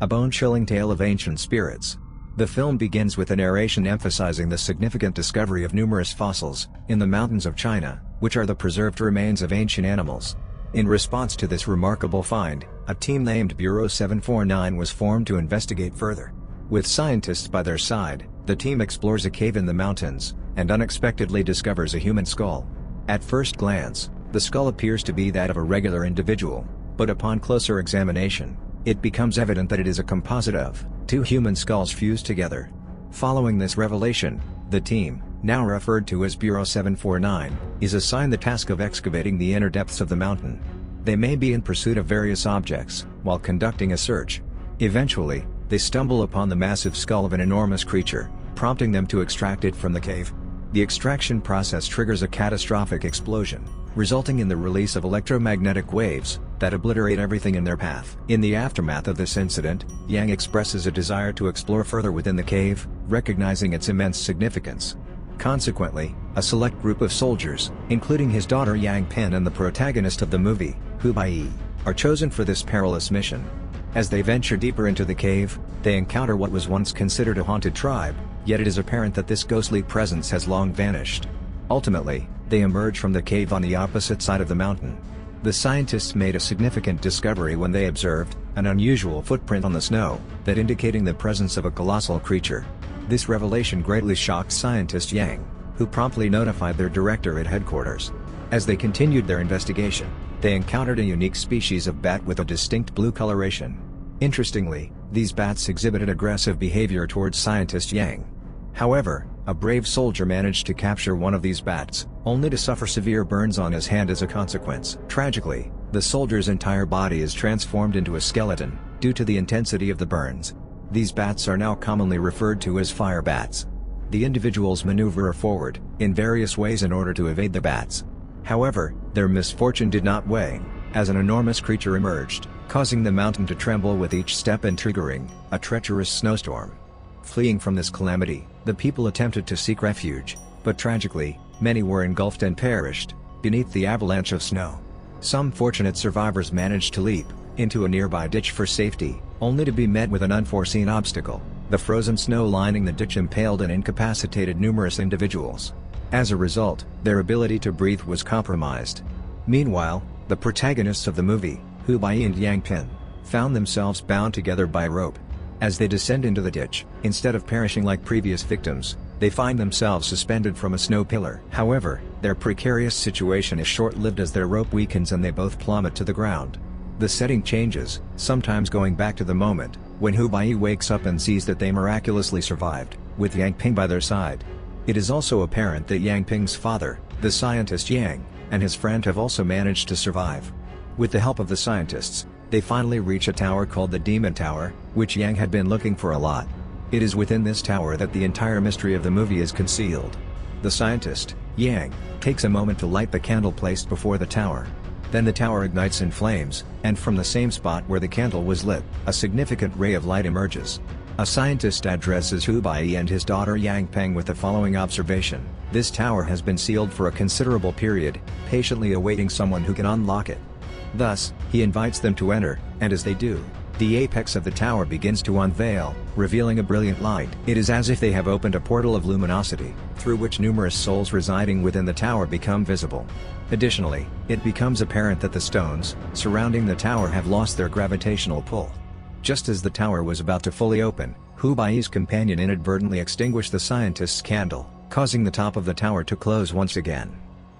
a bone-chilling tale of ancient spirits. The film begins with a narration emphasizing the significant discovery of numerous fossils in the mountains of China, which are the preserved remains of ancient animals. In response to this remarkable find, a team named Bureau 749 was formed to investigate further. With scientists by their side, the team explores a cave in the mountains, and unexpectedly discovers a human skull. At first glance, the skull appears to be that of a regular individual, but upon closer examination, it becomes evident that it is a composite of two human skulls fused together. Following this revelation, the team, now referred to as Bureau 749, is assigned the task of excavating the inner depths of the mountain. They may be in pursuit of various objects while conducting a search. Eventually, they stumble upon the massive skull of an enormous creature, prompting them to extract it from the cave. The extraction process triggers a catastrophic explosion, resulting in the release of electromagnetic waves that obliterate everything in their path. In the aftermath of this incident, Yang expresses a desire to explore further within the cave, recognizing its immense significance. Consequently, a select group of soldiers, including his daughter Yang Ping and the protagonist of the movie, Hu Baiyi, are chosen for this perilous mission. As they venture deeper into the cave, they encounter what was once considered a haunted tribe, yet it is apparent that this ghostly presence has long vanished. Ultimately, they emerge from the cave on the opposite side of the mountain. The scientists made a significant discovery when they observed an unusual footprint on the snow that indicating the presence of a colossal creature. This revelation greatly shocked scientist Yang, who promptly notified their director at headquarters. As they continued their investigation, they encountered a unique species of bat with a distinct blue coloration. Interestingly, these bats exhibited aggressive behavior towards scientist Yang. However, a brave soldier managed to capture one of these bats, only to suffer severe burns on his hand as a consequence. Tragically, the soldier's entire body is transformed into a skeleton, due to the intensity of the burns. These bats are now commonly referred to as fire bats. The individuals maneuver forward, in various ways in order to evade the bats. However, their misfortune did not wane, as an enormous creature emerged, causing the mountain to tremble with each step and triggering a treacherous snowstorm. Fleeing from this calamity, the people attempted to seek refuge, but tragically, many were engulfed and perished beneath the avalanche of snow. Some fortunate survivors managed to leap into a nearby ditch for safety, only to be met with an unforeseen obstacle. The frozen snow lining the ditch impaled and incapacitated numerous individuals. As a result, their ability to breathe was compromised. Meanwhile, the protagonists of the movie, Hu Baiyi and Yang Ping, found themselves bound together by rope. As they descend into the ditch, instead of perishing like previous victims, they find themselves suspended from a snow pillar. However, their precarious situation is short-lived as their rope weakens and they both plummet to the ground. The setting changes, sometimes going back to the moment when Hu Baiyi wakes up and sees that they miraculously survived, with Yang Ping by their side. It is also apparent that Yang Ping's father, the scientist Yang, and his friend have also managed to survive. With the help of the scientists, they finally reach a tower called the Demon Tower, which Yang had been looking for a lot. It is within this tower that the entire mystery of the movie is concealed. The scientist, Yang, takes a moment to light the candle placed before the tower. Then the tower ignites in flames, and from the same spot where the candle was lit, a significant ray of light emerges. A scientist addresses Hu Baiyi and his daughter Yang Ping with the following observation: "This tower has been sealed for a considerable period, patiently awaiting someone who can unlock it." Thus, he invites them to enter, and as they do, the apex of the tower begins to unveil, revealing a brilliant light. It is as if they have opened a portal of luminosity, through which numerous souls residing within the tower become visible. Additionally, it becomes apparent that the stones surrounding the tower have lost their gravitational pull. Just as the tower was about to fully open, Hu Baiyi's companion inadvertently extinguished the scientist's candle, causing the top of the tower to close once again.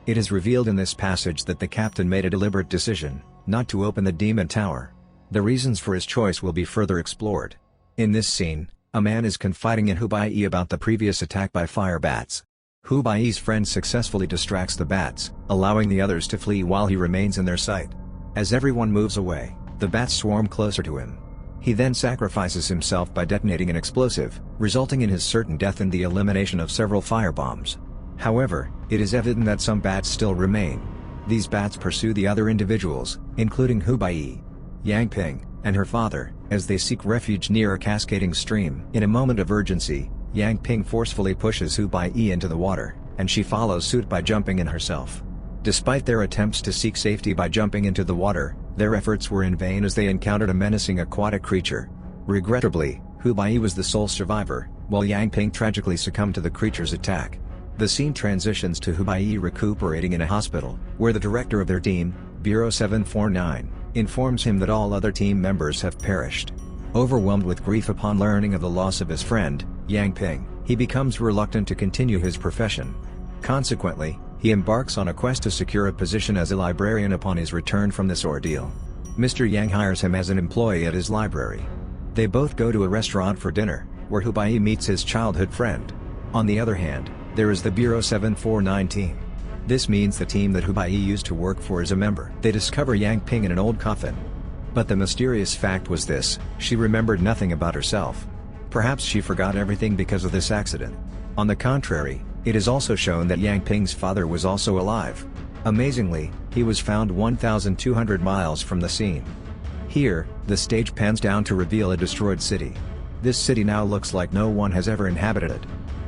It is revealed in this passage that the captain made a deliberate decision not to open the Demon Tower. The reasons for his choice will be further explored. In this scene, a man is confiding in Hu Baiyi about the previous attack by fire bats. Hu Baiyi's friend successfully distracts the bats, allowing the others to flee while he remains in their sight. As everyone moves away, the bats swarm closer to him. He then sacrifices himself by detonating an explosive, resulting in his certain death and the elimination of several firebombs. However, it is evident that some bats still remain. These bats pursue the other individuals, including Hu Baiyi, Yang Ping, and her father, as they seek refuge near a cascading stream. In a moment of urgency, Yang Ping forcefully pushes Hu Baiyi into the water, and she follows suit by jumping in herself. Despite their attempts to seek safety by jumping into the water, their efforts were in vain as they encountered a menacing aquatic creature. Regrettably, Hu Baiyi was the sole survivor, while Yang Ping tragically succumbed to the creature's attack. The scene transitions to Hu Baiyi recuperating in a hospital, where the director of their team, Bureau 749, informs him that all other team members have perished. Overwhelmed with grief upon learning of the loss of his friend, Yang Ping, he becomes reluctant to continue his profession. Consequently, he embarks on a quest to secure a position as a librarian upon his return from this ordeal. Mr. Yang hires him as an employee at his library. They both go to a restaurant for dinner, where Hu Baiyi meets his childhood friend. On the other hand, there is the Bureau 749 team. This means the team that Hu Baiyi used to work for is a member. They discover Yang Ping in an old coffin. But the mysterious fact was this: she remembered nothing about herself. Perhaps she forgot everything because of this accident. On the contrary, it is also shown that Yang Ping's father was also alive. Amazingly, he was found 1,200 miles from the scene. Here, the stage pans down to reveal a destroyed city. This city now looks like no one has ever inhabited it.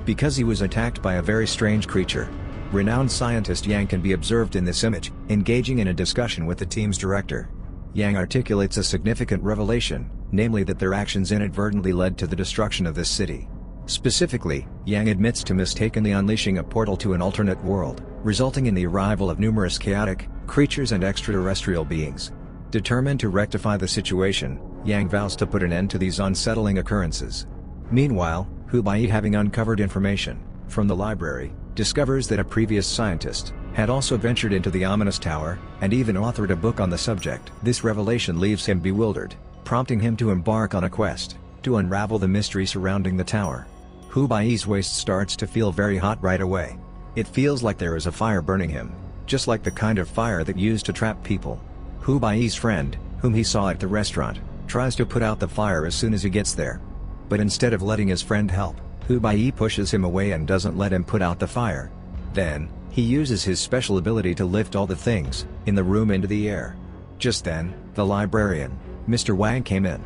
Because he was attacked by a very strange creature. Renowned scientist Yang can be observed in this image, engaging in a discussion with the team's director. Yang articulates a significant revelation, namely that their actions inadvertently led to the destruction of this city. Specifically, Yang admits to mistakenly unleashing a portal to an alternate world, resulting in the arrival of numerous chaotic creatures and extraterrestrial beings. Determined to rectify the situation, Yang vows to put an end to these unsettling occurrences. Meanwhile, Hu Baiyi, having uncovered information from the library, discovers that a previous scientist had also ventured into the ominous tower, and even authored a book on the subject. This revelation leaves him bewildered, prompting him to embark on a quest to unravel the mystery surrounding the tower. Hu Baiyi's waist starts to feel very hot right away. It feels like there is a fire burning him, just like the kind of fire that used to trap people. Hu Baiyi's friend, whom he saw at the restaurant, tries to put out the fire as soon as he gets there. But instead of letting his friend help, Hu Baiyi pushes him away and doesn't let him put out the fire. Then, he uses his special ability to lift all the things in the room into the air. Just then, the librarian, Mr. Wang, came in.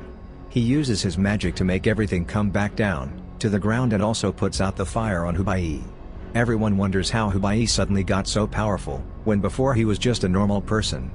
He uses his magic to make everything come back down to the ground and also puts out the fire on Hu Baiyi. Everyone wonders how Hu Baiyi suddenly got so powerful, when before he was just a normal person.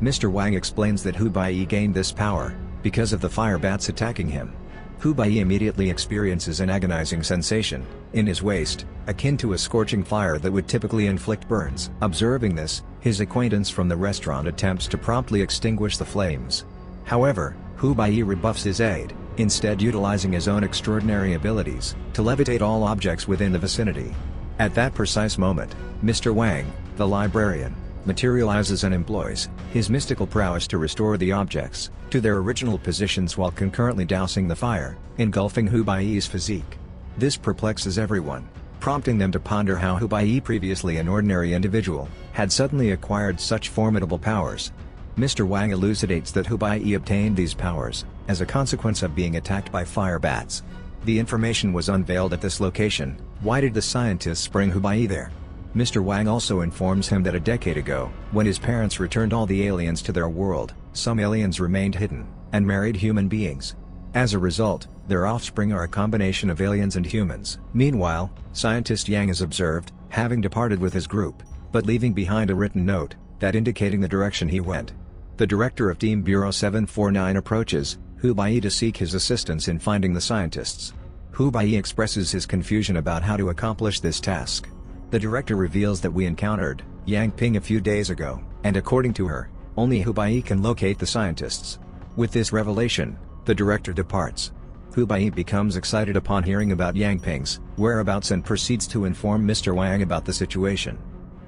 Mr. Wang explains that Hu Baiyi gained this power because of the fire bats attacking him. Hu Baiyi immediately experiences an agonizing sensation in his waist, akin to a scorching fire that would typically inflict burns. Observing this, his acquaintance from the restaurant attempts to promptly extinguish the flames. However, Hu Baiyi rebuffs his aid, instead utilizing his own extraordinary abilities to levitate all objects within the vicinity. At that precise moment, Mr. Wang, the librarian, materializes and employs his mystical prowess to restore the objects to their original positions while concurrently dousing the fire, engulfing Hu Baiyi's physique. This perplexes everyone, prompting them to ponder how Hu Baiyi, previously an ordinary individual, had suddenly acquired such formidable powers. Mr. Wang elucidates that Hu Baiyi obtained these powers as a consequence of being attacked by fire bats. The information was unveiled at this location. Why did the scientists bring Hu Baiyi there? Mr. Wang also informs him that a decade ago, when his parents returned all the aliens to their world, some aliens remained hidden and married human beings. As a result, their offspring are a combination of aliens and humans. Meanwhile, scientist Yang is observed, having departed with his group, but leaving behind a written note that indicating the direction he went. The director of Team Bureau 749 approaches Hu Baiyi to seek his assistance in finding the scientists. Hu Baiyi expresses his confusion about how to accomplish this task. The director reveals that we encountered Yang Ping a few days ago, and according to her, only Hu Baiyi can locate the scientists. With this revelation, the director departs. Hu Baiyi becomes excited upon hearing about Yang Ping's whereabouts and proceeds to inform Mr. Wang about the situation.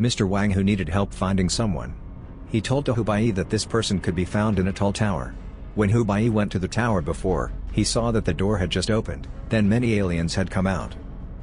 Mr. Wang, who needed help finding someone, he told to Hu Baiyi that this person could be found in a tall tower. When Hu Baiyi went to the tower before, he saw that the door had just opened, then many aliens had come out.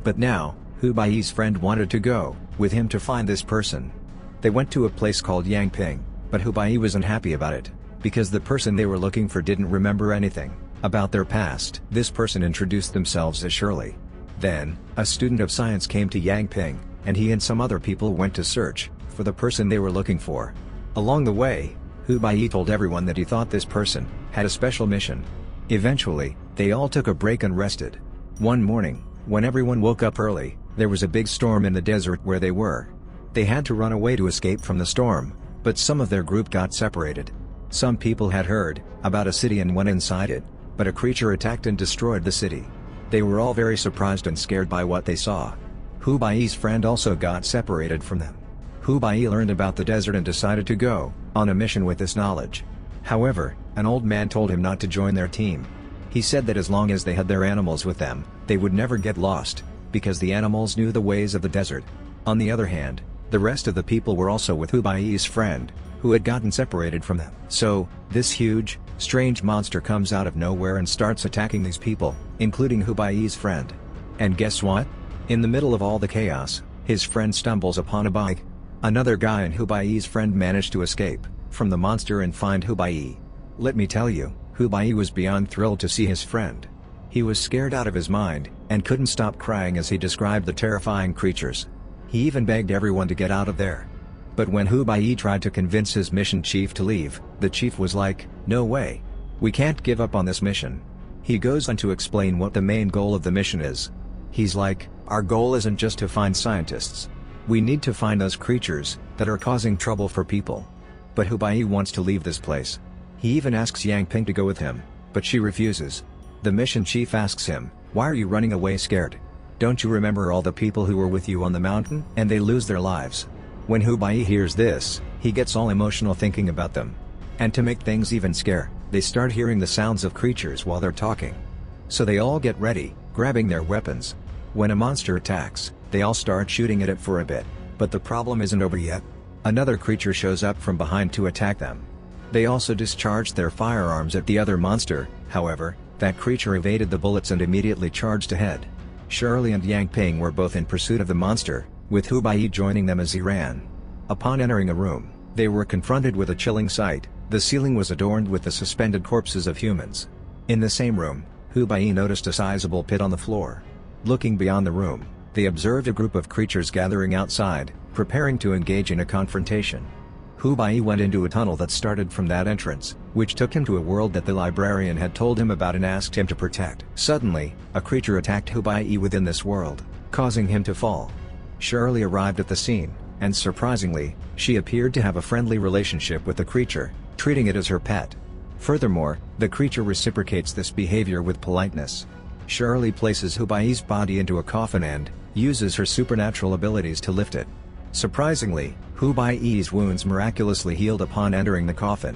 But now, Hu Baiyi's friend wanted to go with him to find this person. They went to a place called Yang Ping, but Hu Baiyi was unhappy about it, because the person they were looking for didn't remember anything about their past. This person introduced themselves as Shirley. Then, a student of science came to Yang Ping, and he and some other people went to search for the person they were looking for. Along the way, Hu Baiyi told everyone that he thought this person had a special mission. Eventually, they all took a break and rested. One morning, when everyone woke up early, there was a big storm in the desert where they were. They had to run away to escape from the storm, but some of their group got separated. Some people had heard about a city and went inside it, but a creature attacked and destroyed the city. They were all very surprised and scared by what they saw. Hu Bai's friend also got separated from them. Hu Bai learned about the desert and decided to go on a mission with this knowledge. However, an old man told him not to join their team. He said that as long as they had their animals with them, they would never get lost, because the animals knew the ways of the desert. On the other hand, the rest of the people were also with Hu Bai's friend, who had gotten separated from them. So, this huge, strange monster comes out of nowhere and starts attacking these people, including Hu Bai's friend. And guess what? In the middle of all the chaos, his friend stumbles upon a bike. Another guy and Hu Bai's friend managed to escape from the monster and find Hu Bai. Let me tell you, Hu Bai was beyond thrilled to see his friend. He was scared out of his mind, and couldn't stop crying as he described the terrifying creatures. He even begged everyone to get out of there. But when Hu Bai tried to convince his mission chief to leave, the chief was like, "No way. We can't give up on this mission." He goes on to explain what the main goal of the mission is. He's like, "Our goal isn't just to find scientists. We need to find those creatures that are causing trouble for people." But Hu Bai wants to leave this place. He even asks Yang Ping to go with him, but she refuses. The mission chief asks him, "Why are you running away scared? Don't you remember all the people who were with you on the mountain and they lose their lives?" When Hu Bai hears this, he gets all emotional thinking about them. And to make things even scarier, they start hearing the sounds of creatures while they're talking. So they all get ready, grabbing their weapons. When a monster attacks, they all start shooting at it for a bit, but the problem isn't over yet. Another creature shows up from behind to attack them. They also discharged their firearms at the other monster. However, that creature evaded the bullets and immediately charged ahead. Shirley and Yang Ping were both in pursuit of the monster, with Hu Bai joining them as he ran. Upon entering a room, they were confronted with a chilling sight. The ceiling was adorned with the suspended corpses of humans. In the same room, Hu Bai noticed a sizable pit on the floor. Looking beyond the room, they observed a group of creatures gathering outside, preparing to engage in a confrontation. Hu Bai went into a tunnel that started from that entrance, which took him to a world that the librarian had told him about and asked him to protect. Suddenly, a creature attacked Hu Bai within this world, causing him to fall. Shirley arrived at the scene, and surprisingly, she appeared to have a friendly relationship with the creature, treating it as her pet. Furthermore, the creature reciprocates this behavior with politeness. Shirley places Hu Bai's body into a coffin and uses her supernatural abilities to lift it. Surprisingly, Hu Bai's wounds miraculously healed upon entering the coffin.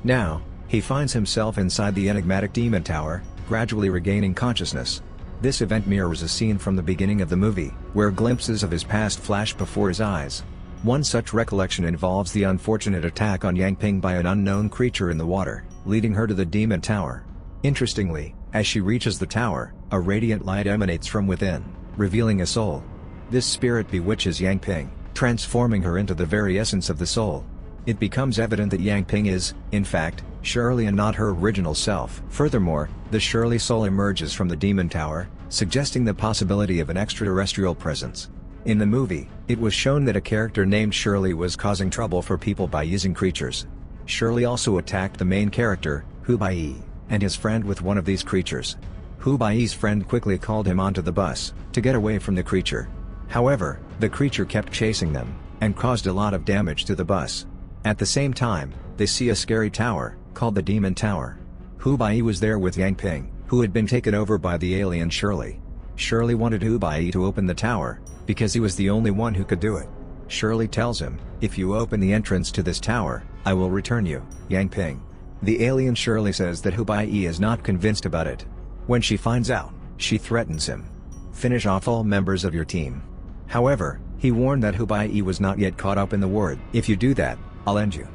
Now, he finds himself inside the enigmatic demon tower, gradually regaining consciousness. This event mirrors a scene from the beginning of the movie, where glimpses of his past flash before his eyes. One such recollection involves the unfortunate attack on Yang Ping by an unknown creature in the water, leading her to the demon tower. Interestingly, as she reaches the tower, a radiant light emanates from within, revealing a soul. This spirit bewitches Yang Ping, transforming her into the very essence of the soul. It becomes evident that Yang Ping is, in fact, Shirley and not her original self. Furthermore, the Shirley soul emerges from the demon tower, suggesting the possibility of an extraterrestrial presence. In the movie, it was shown that a character named Shirley was causing trouble for people by using creatures. Shirley also attacked the main character, Hu Bai, and his friend with one of these creatures. Hu Bai's friend quickly called him onto the bus, to get away from the creature. However, the creature kept chasing them, and caused a lot of damage to the bus. At the same time, they see a scary tower, called the Demon Tower. Hu Bai was there with Yang Ping, who had been taken over by the alien Shirley. Shirley wanted Hu Bai to open the tower, because he was the only one who could do it. Shirley tells him, "If you open the entrance to this tower, I will return you, Yang Ping." The alien Shirley says that Hu Bai is not convinced about it. When she finds out, she threatens him. "Finish off all members of your team." However, he warned that Hu Bai was not yet caught up in the war. "If you do that, I'll end you."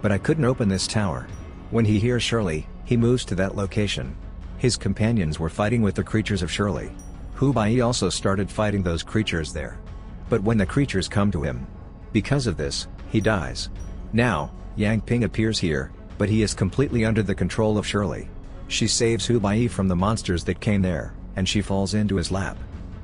But I couldn't open this tower. When he hears Shirley, he moves to that location. His companions were fighting with the creatures of Shirley. Hu Bai also started fighting those creatures there. But when the creatures come to him, because of this, he dies. Now, Yang Ping appears here, but he is completely under the control of Shirley. She saves Hu Bai from the monsters that came there, and she falls into his lap.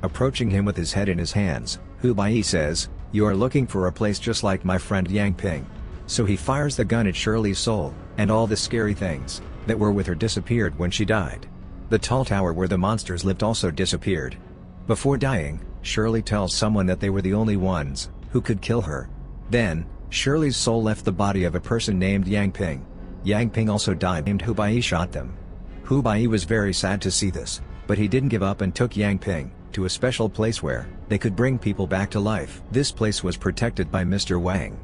Approaching him with his head in his hands, Hu Bai says, "You are looking for a place just like my friend Yang Ping." So he fires the gun at Shirley's soul, and all the scary things that were with her disappeared when she died. The tall tower where the monsters lived also disappeared. Before dying, Shirley tells someone that they were the only ones who could kill her. Then, Shirley's soul left the body of a person named Yang Ping. Yang Ping also died, named Hu Bai shot them. Hu Baiyi was very sad to see this, but he didn't give up and took Yang Ping to a special place where they could bring people back to life. This place was protected by Mr. Wang.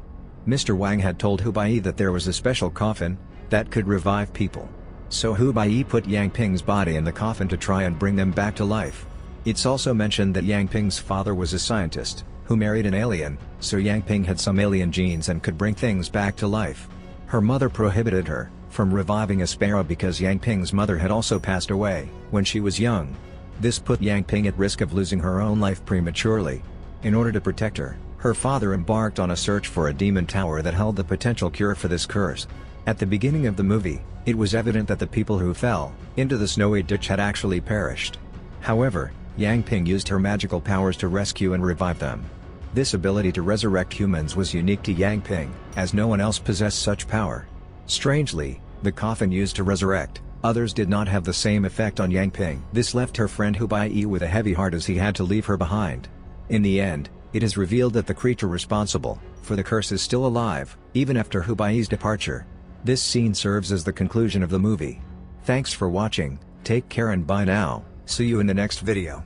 Mr. Wang had told Hu Baiyi that there was a special coffin that could revive people. So Hu Baiyi put Yang Ping's body in the coffin to try and bring them back to life. It's also mentioned that Yang Ping's father was a scientist who married an alien, so Yang Ping had some alien genes and could bring things back to life. Her mother prohibited her from reviving a sparrow because Yang Ping's mother had also passed away when she was young. This put Yang Ping at risk of losing her own life prematurely. In order to protect her, her father embarked on a search for a demon tower that held the potential cure for this curse. At the beginning of the movie, it was evident that the people who fell into the snowy ditch had actually perished. However, Yang Ping used her magical powers to rescue and revive them. This ability to resurrect humans was unique to Yang Ping, as no one else possessed such power. Strangely, the coffin used to resurrect others did not have the same effect on Yang Ping. This left her friend Hu Baiyi with a heavy heart as he had to leave her behind. In the end, it is revealed that the creature responsible for the curse is still alive, even after Hu Baiyi's departure. This scene serves as the conclusion of the movie. Thanks for watching, take care and bye now, see you in the next video.